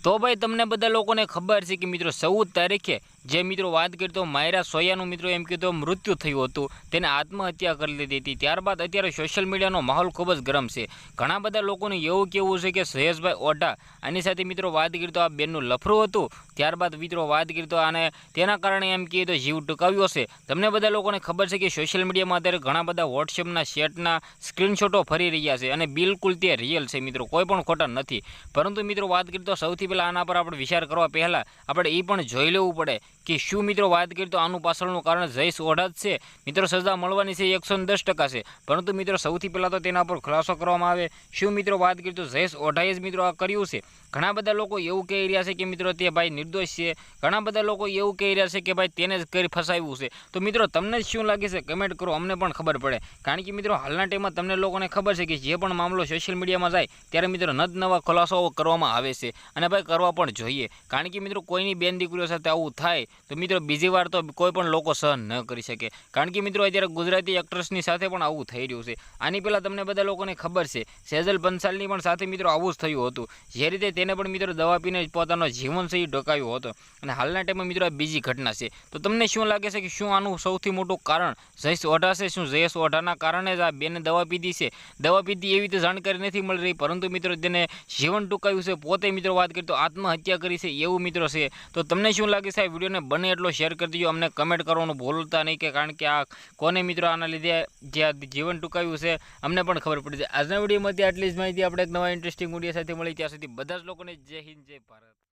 तो भाई तमने बधा लोकोने खबर है कि मित्रों 14 तारीखे जे मित्रों बात करें तो मायरा सोयानु मित्रों एम कीधुं मृत्यु थयुं हतुं, तेने आत्महत्या कर लीधी थी। त्यारबाद अत्यारे सोशल मीडियानो माहौल खूब ज गरम है। घणा बधा लोकोने एवुं कहेवुं छे कि सहेजभाई ओढा आनी साथे मित्रों बात करें तो आ बेननुं लफड़ुं हतुं। त्यारबाद मित्रों बात करें तो आने तेना कारणे एम कहीए तो जीव टूंकाव्यो छे। तमने बधा लोकोने खबर है कि सोशल मीडिया में अत्यारे घणा बधा वॉट्सएपना चेटना स्क्रीनशॉटो फरी रह्या छे अने बिल्कुल ते रियल छे मित्रों, कोई पण खोटा नथी। परंतु मित्रों बात करें तो सौथी पहेला आना पर आपणे विचार करवा पहेला आपणे ए पण जोई लेवुं पड़े कि शुं मित्रों बात करीए तो आनुं पाछळनुं कारण जयेश ओढा ज छे। मित्रों सजा मळवानी छे 110% छे, परंतु मित्रों सौथी पहेला तो तेना पर खुलासो करवामां आवे। शुं मित्रों बात करीए तो जयेश ओढाए ज मित्रों आ कर्युं छे। घणा बधा लोको एवुं कही रह्या छे कि मित्रों ते भाई निर्दोष छे, घणा बधा लोको एवुं कही रह्या छे कि भाई तेने ज करी फसाव्युं छे। तो मित्रों तमने शुं लागे छे कमेंट करो, अमने पण खबर पड़े। कारण कि मित्रों हालना टाइममां तमने लोकोने खबर छे कि जे पण मामलो सोशल मीडियामां जाय त्यारे मित्रों नवा खुलासाओ करवामां आवे छे अने भाई करवा पण जोईए। कारण कि मित्रों कोईनी बेन दीकरीओ साथे आवुं थाय तो मित्रों बीजी वार तो कोई पण लोको सहन न करी शके। कारण कि मित्रों अत्यारे गुजराती एक्ट्रेसनी साथे पण आवुं थई रह्युं छे। आनी पहेला तमने बधा लोकोने खबर छे सेजल बंसालनी पण साथे मित्रों आवुं ज थयुं हतुं। जे रीते तेने पण मित्रों दवा पीने पोतानो जीवनशैली टोकाव्यो हतो अने हालना टाइममां मित्रों आ बीजी घटना छे। तो तमने शुं लागे छे कि शुं आनुं सौथी मोटुं कारण जयेश ओढा छे? शुं जयेश ओढाना कारणे ज आ बेने दवा पीधी छे? दवा पीधी एवी तो जानकारी नहीं मळी रही, परंतु मित्रों तेने जीवन टूंकाव्युं छे, पोते मित्रों बात करीए तो आत्महत्या करी छे एवुं मित्रों छे। तो तमने शुं लागे छे? आ विडियोने बने एटलो शेर कर दीजो, अमने कमेंट करवानुं भूलता नहीं, के कारण के आ कोने मित्रों आना लीधे जे जीवन टूंकाव्युं छे अमने पण खबर पड़ी जाय। आजना विडियोमांथी आटली ज माहिती। आपणे एक नवा इंटरेस्टिंग विडियो साथे मळीए, त्यां सुधी बधा ज लोकोने जय हिंद जय भारत।